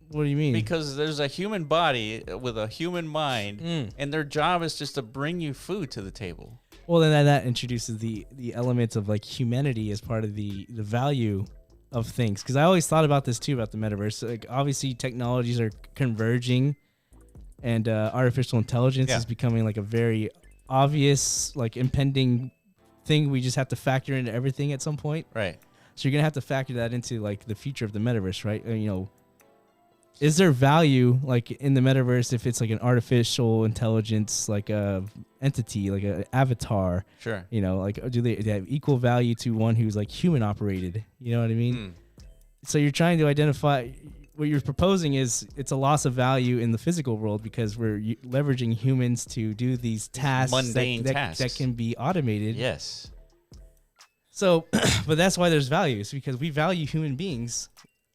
What do you mean? Because there's a human body with a human mind, and their job is just to bring you food to the table. Well, then that introduces the elements of like humanity as part of the value of things. Because I always thought about this too, about the metaverse. Like obviously technologies are converging, and artificial intelligence is becoming like a very obvious, like impending thing. We just have to factor into everything at some point. Right. So you're gonna have to factor that into like the future of the metaverse, right? Is there value like in the metaverse if it's like an artificial intelligence, like entity, like an avatar. Sure. You know, like do they have equal value to one who's like human operated? You know what I mean? So you're trying to identify. What you're proposing is it's a loss of value in the physical world because we're leveraging humans to do these tasks, mundane tasks that can be automated. Yes. So, but that's why there's value. It's because we value human beings.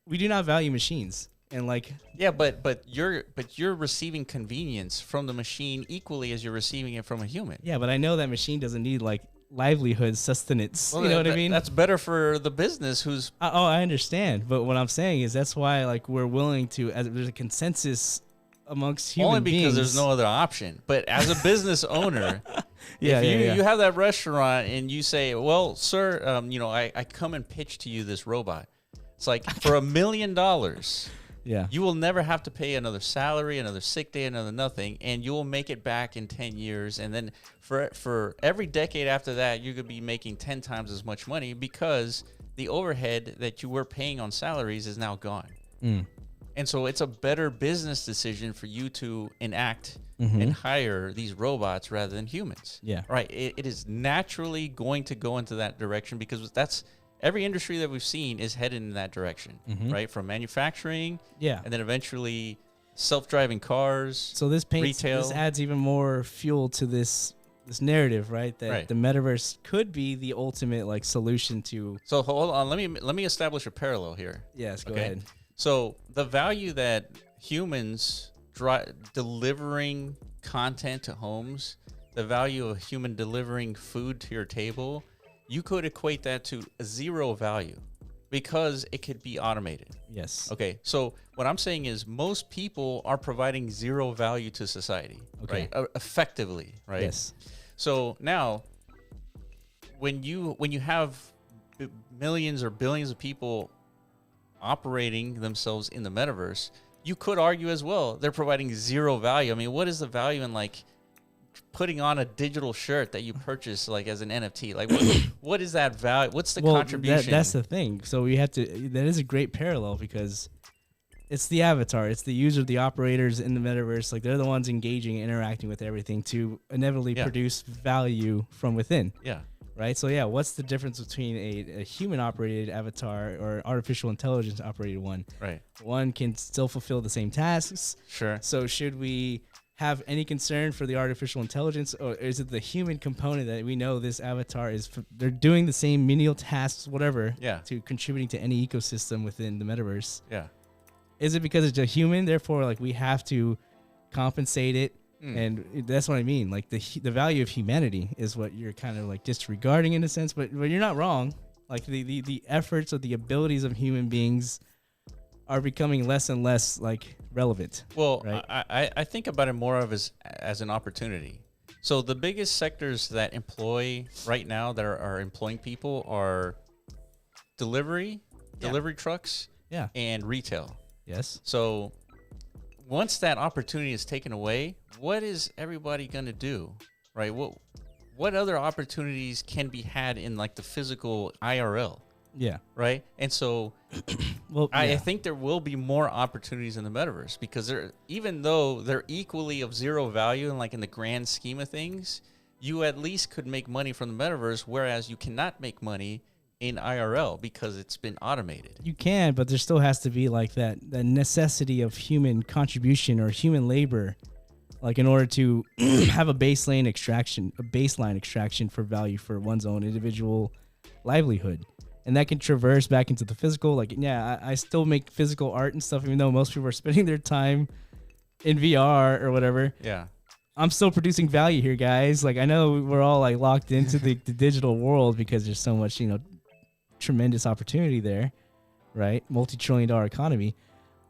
We do not value machines. And like, yeah, but you're receiving convenience from the machine equally as you're receiving it from a human. Yeah, but I know that machine doesn't need like livelihood sustenance. Well, you know what I mean? That's better for the business who's. I understand, but what I'm saying is that's why like we're willing to. As there's a consensus amongst human beings. Only because there's no other option. But as a business owner, you have that restaurant and you say, "Well, sir, I come and pitch to you this robot. It's like for $1 million." Yeah. You will never have to pay another salary, another sick day, another nothing, and you will make it back in 10 years. And then for every decade after that, you could be making 10 times as much money because the overhead that you were paying on salaries is now gone. And so it's a better business decision for you to enact and hire these robots rather than humans. Yeah. Right. It is naturally going to go into that direction because that's every industry that we've seen is headed in that direction, right? From manufacturing, and then eventually self-driving cars. So this retail. This adds even more fuel to this narrative, right? That the metaverse could be the ultimate like solution to. So hold on, let me establish a parallel here. Yes, go ahead. So the value that humans delivering content to homes, the value of human delivering food to your table. You could equate that to a zero value because it could be automated. Yes. Okay. So what I'm saying is most people are providing zero value to society, right? Effectively, right? Yes. So now when you have millions or billions of people operating themselves in the metaverse, you could argue as well, they're providing zero value. I mean, what is the value in like putting on a digital shirt that you purchase like as an NFT? Like what is that value? What's the contribution? That's the thing. So we have to, that is a great parallel because it's the avatar, it's the user, the operators in the metaverse. Like they're the ones engaging and interacting with everything to inevitably produce value from within. Yeah. Right. So what's the difference between a human operated avatar or artificial intelligence operated one? Right. One can still fulfill the same tasks. Sure. So should we have any concern for the artificial intelligence, or is it the human component that we know this avatar is? They're doing the same menial tasks, whatever, to contributing to any ecosystem within the metaverse. Yeah. Is it because it's a human, therefore, like we have to compensate it? And that's what I mean. Like the value of humanity is what you're kind of like disregarding in a sense, but you're not wrong. Like the efforts or the abilities of human beings are becoming less and less like relevant. Well, right? I think about it more of as an opportunity. So the biggest sectors that employ right now that are employing people are delivery trucks, and retail. Yes. So once that opportunity is taken away, what is everybody going to do, right? What other opportunities can be had in like the physical IRL? Yeah. Right. And so I think there will be more opportunities in the metaverse because even though they're equally of zero value and like in the grand scheme of things, you at least could make money from the metaverse, whereas you cannot make money in IRL because it's been automated. You can, but there still has to be like the necessity of human contribution or human labor, like in order to have a baseline extraction for value for one's own individual livelihood. And that can traverse back into the physical. Like, I still make physical art and stuff, even though most people are spending their time in VR or whatever. Yeah. I'm still producing value here, guys. Like, I know we're all like locked into the digital world because there's so much, tremendous opportunity there, right? Multi-trillion-dollar economy.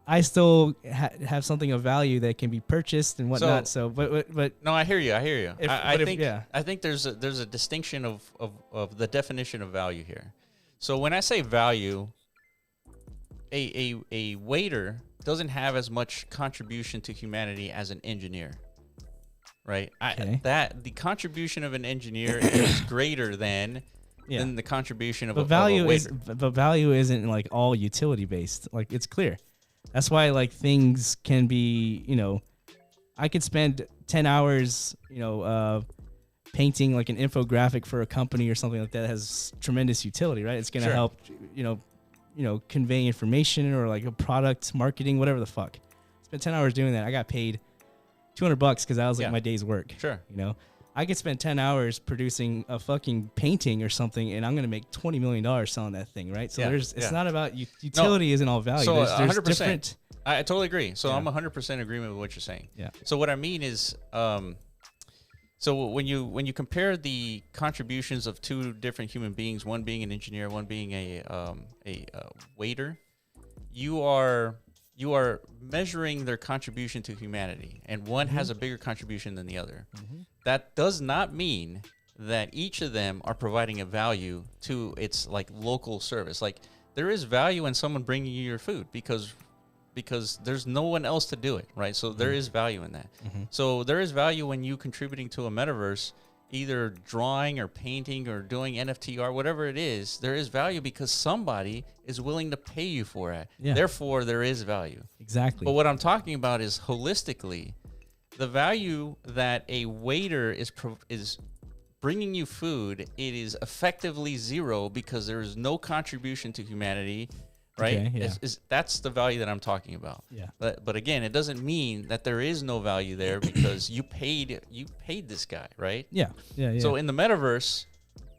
I still have something of value that can be purchased and whatnot. So, but no, I hear you. I think there's a distinction of the definition of value here. So when I say value, a waiter doesn't have as much contribution to humanity as an engineer, right? The contribution of an engineer is greater than the contribution of a waiter. But value isn't like all utility based. Like it's clear. That's why like things can be, I could spend 10 hours, painting like an infographic for a company or something like that has tremendous utility, right? It's going to help, convey information or like a product marketing, whatever the fuck. Spent 10 hours doing that. I got paid $200 because that was like my day's work. Sure. I could spend 10 hours producing a fucking painting or something, and I'm going to make $20 million selling that thing, right? So it's not about utility isn't all value. So there's 100%. Different. I totally agree. So I'm 100% in agreement with what you're saying. Yeah. So what I mean is, so when you compare the contributions of two different human beings, one being an engineer, one being a waiter, you are measuring their contribution to humanity, and one has a bigger contribution than the other. That does not mean that each of them are providing a value to its like local service. Like there is value in someone bringing you your food because there's no one else to do it, right? So there is value in that. So there is value when you contributing to a metaverse, either drawing or painting or doing NFT art, whatever it is. There is value because somebody is willing to pay you for it. Yeah. Therefore, there is value. Exactly. But what I'm talking about is holistically, the value that a waiter is bringing you food, it is effectively zero because there is no contribution to humanity. Right? Okay, that's the value that I'm talking about. Yeah. But again, it doesn't mean that there is no value there because you paid this guy, right? Yeah. So in the metaverse,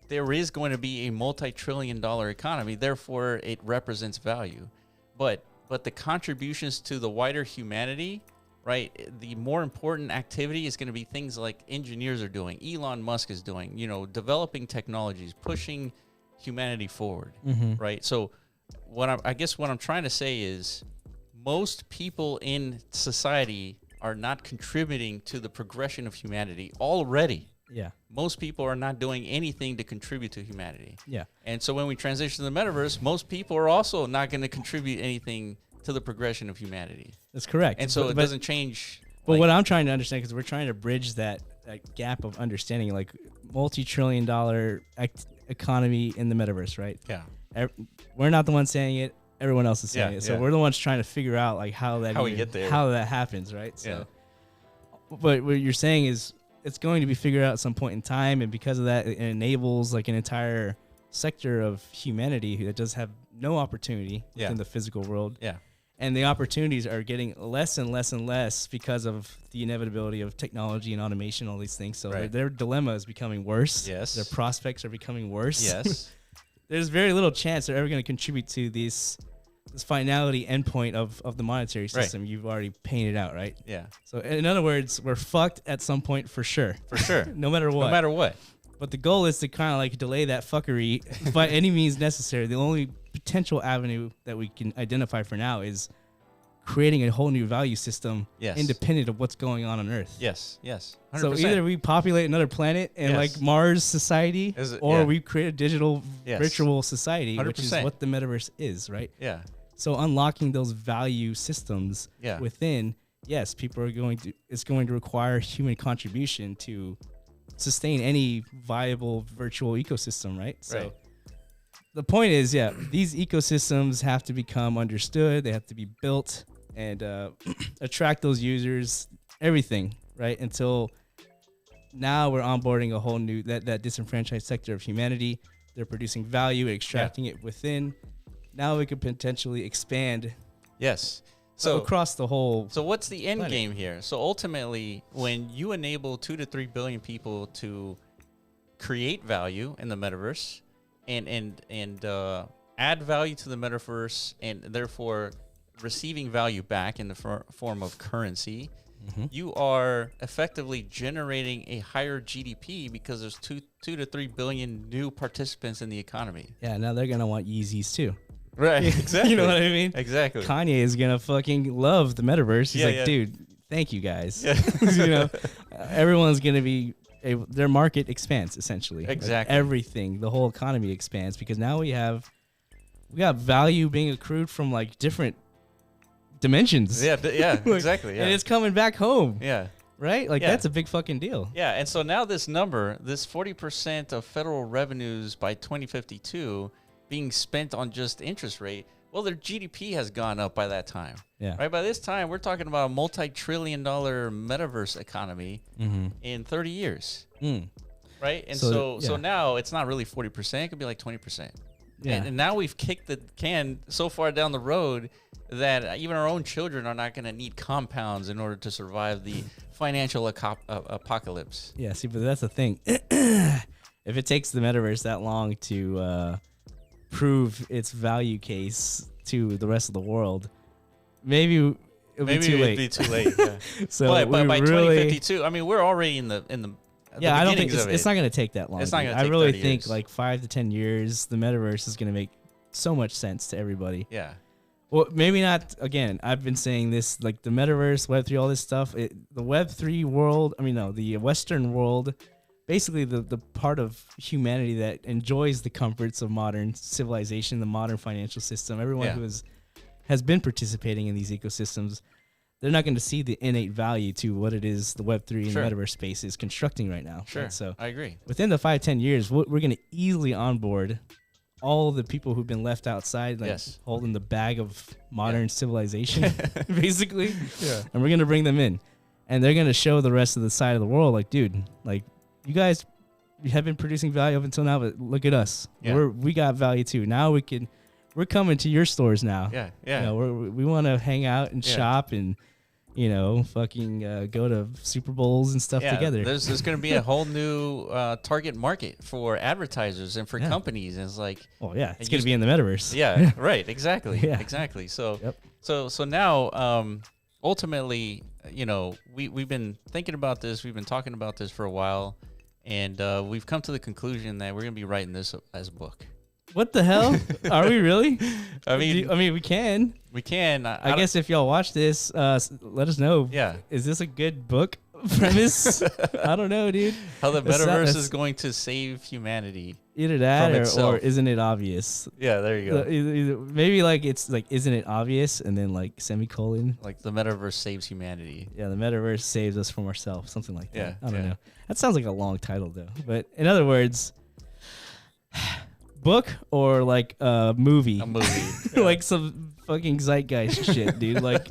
there is going to be a multi-trillion-dollar economy. Therefore, it represents value. But the contributions to the wider humanity, right? The more important activity is going to be things like engineers are doing, Elon Musk is doing, developing technologies, pushing humanity forward, right? So what I'm trying to say is most people in society are not contributing to the progression of humanity already. Yeah. Most people are not doing anything to contribute to humanity. Yeah. And so when we transition to the metaverse, most people are also not going to contribute anything to the progression of humanity. That's correct. And so it doesn't change. But what I'm trying to understand, because we're trying to bridge that gap of understanding, like multi-trillion-dollar economy in the metaverse, right? Yeah. We're not the ones saying it. Everyone else is saying it. So we're the ones trying to figure out like how that happens, right? So, but what you're saying is it's going to be figured out at some point in time, and because of that, it enables like an entire sector of humanity that does have no opportunity in the physical world. Yeah. And the opportunities are getting less and less and less because of the inevitability of technology and automation, all these things. So their dilemma is becoming worse. Yes. Their prospects are becoming worse. Yes. There's very little chance they're ever going to contribute to this finality endpoint of the monetary system you've already painted out, right? Yeah. So in other words, we're fucked at some point for sure. For sure. No matter what. No matter what. But the goal is to kind of like delay that fuckery by any means necessary. The only potential avenue that we can identify for now is creating a whole new value system independent of what's going on Earth. Yes, yes. 100%. So either we populate another planet and like Mars society, or we create a digital virtual society, 100%. Which is what the metaverse is, right? Yeah. So unlocking those value systems within, people are it's going to require human contribution to sustain any viable virtual ecosystem, right? So the point is, these ecosystems have to become understood. They have to be built and attract those users, everything, right? Until now we're onboarding a whole new, that disenfranchised sector of humanity. They're producing value, extracting it within. Now we could potentially expand. Yes. So across the whole. So what's the end game here? So ultimately, when you enable 2 to 3 billion people to create value in the metaverse and add value to the metaverse, and therefore receiving value back in the form of currency, you are effectively generating a higher GDP because there's 2 to 3 billion new participants in the economy. Yeah, now they're gonna want Yeezys too. Right, exactly. You know what I mean? Exactly. Kanye is gonna fucking love the metaverse. He's dude, thank you guys. Yeah. Everyone's gonna be their market expands essentially. Exactly. Like everything, the whole economy expands because now we got value being accrued from like different dimensions. Yeah, exactly. Yeah. And it's coming back home. Yeah. Right? Like that's a big fucking deal. Yeah, and so now this number, this 40% of federal revenues by 2052 being spent on just interest rate, well, their GDP has gone up by that time. Yeah. Right? By this time, we're talking about a multi-trillion-dollar metaverse economy in 30 years. Right. And so now it's not really 40%. It could be like 20%. Yeah. And now we've kicked the can so far down the road that even our own children are not going to need compounds in order to survive the financial apocalypse. Yeah. See, but that's the thing. If it takes the metaverse that long to prove its value case to the rest of the world, maybe it'll be too late. It'd be too late. Yeah. So but by 2052, I mean, we're already in the yeah, I don't think it's not going to take that long. It's not going to take I really 30 think years. like 5 to 10 years, the metaverse is going to make so much sense to everybody. Yeah. Well, maybe not. Again, I've been saying this, like the metaverse, Web3, all this stuff. The Web3 world, the Western world, basically the part of humanity that enjoys the comforts of modern civilization, the modern financial system, everyone who has been participating in these ecosystems, they're not going to see the innate value to what it is the Web3 and the metaverse space is constructing right now. Sure, right? So I agree. Within the 5-10 years, we're going to easily onboard all the people who've been left outside, like holding the bag of modern civilization, basically. Yeah. And we're going to bring them in. And they're going to show the rest of the side of the world, like, dude, like, you guys have been producing value up until now, but look at us. Yeah. We got value too. Now we're coming to your stores now. Yeah, yeah. We want to hang out and shop and, fucking go to Super Bowls and stuff together. There's going to be a whole new target market for advertisers and for companies. And it's like, it's going to be in the metaverse. Yeah, right. Exactly. Exactly. So, so now, ultimately, we've been thinking about this. We've been talking about this for a while, and we've come to the conclusion that we're going to be writing this as a book. What the hell? Are we really? I mean, we can. We can. I guess if y'all watch this, let us know. Yeah. Is this a good book premise? I don't know, dude. How the metaverse is going to save humanity. Either that or isn't it obvious? Yeah, there you go. Either, maybe like it's like, isn't it obvious? And then like semicolon. Like the metaverse saves humanity. Yeah, the metaverse saves us from ourselves. Something like that. I don't know. That sounds like a long title though. But in other words, book or like a movie. A movie. Like some fucking zeitgeist shit, dude. Like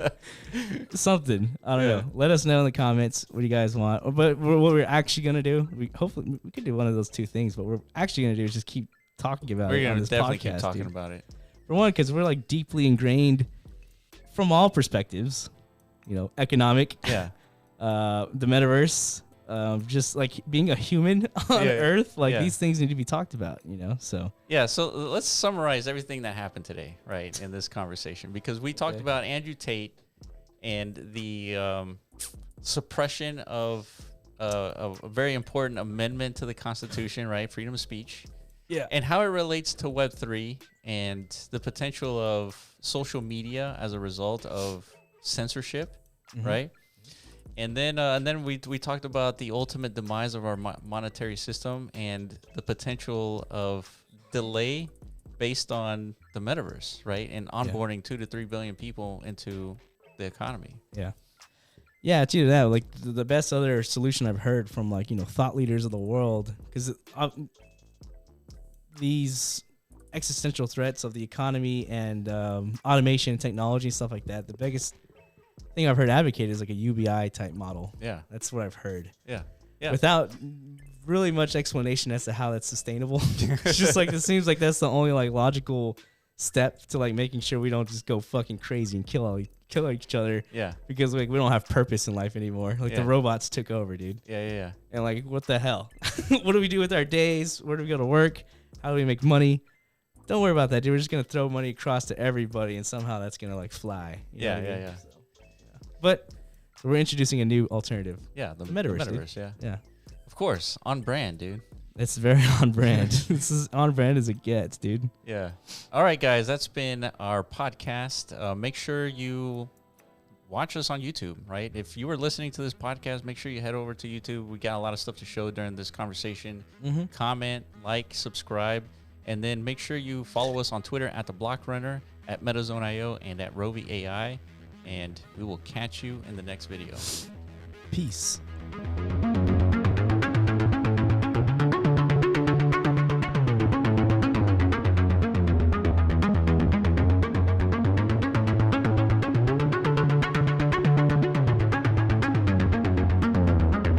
something. I don't know. Let us know in the comments what you guys want. But what we're actually going to do, hopefully we could do one of those two things, but what we're actually going to do is just keep talking about it on this podcast. We're going to definitely keep talking about it. For one, because we're like deeply ingrained from all perspectives, economic, the metaverse, just like being a human on Earth, like these things need to be talked about, so. Yeah, so let's summarize everything that happened today, right, in this conversation, because we talked about Andrew Tate and the suppression of a very important amendment to the Constitution, right, freedom of speech, and how it relates to Web3 and the potential of social media as a result of censorship, right? And then we talked about the ultimate demise of our monetary system and the potential of delay based on the metaverse, right? And onboarding 2 to 3 billion people into the economy. Yeah, it's either that. Like the best other solution I've heard from like, thought leaders of the world, because these existential threats of the economy and automation and technology and stuff like that, the biggest thing I've heard advocated is like a UBI type model. Yeah. That's what I've heard. Yeah. Without really much explanation as to how that's sustainable. It's just like, it seems like that's the only like logical step to like making sure we don't just go fucking crazy and kill each other. Yeah. Because like we don't have purpose in life anymore. Like the robots took over, dude. Yeah. And like, what the hell? What do we do with our days? Where do we go to work? How do we make money? Don't worry about that, dude. We're just going to throw money across to everybody and somehow that's going to like fly. Yeah. So, but we're introducing a new alternative. Yeah, the metaverse. Metaverse, yeah. Of course, on brand, dude. It's very on brand. This is on brand as it gets, dude. Yeah. All right, guys, that's been our podcast. Make sure you watch us on YouTube, right? If you were listening to this podcast, make sure you head over to YouTube. We got a lot of stuff to show during this conversation. Comment, like, subscribe, and then make sure you follow us on Twitter at The Block Runner, at MetaZone.io, and at Rovi AI. And we will catch you in the next video. Peace.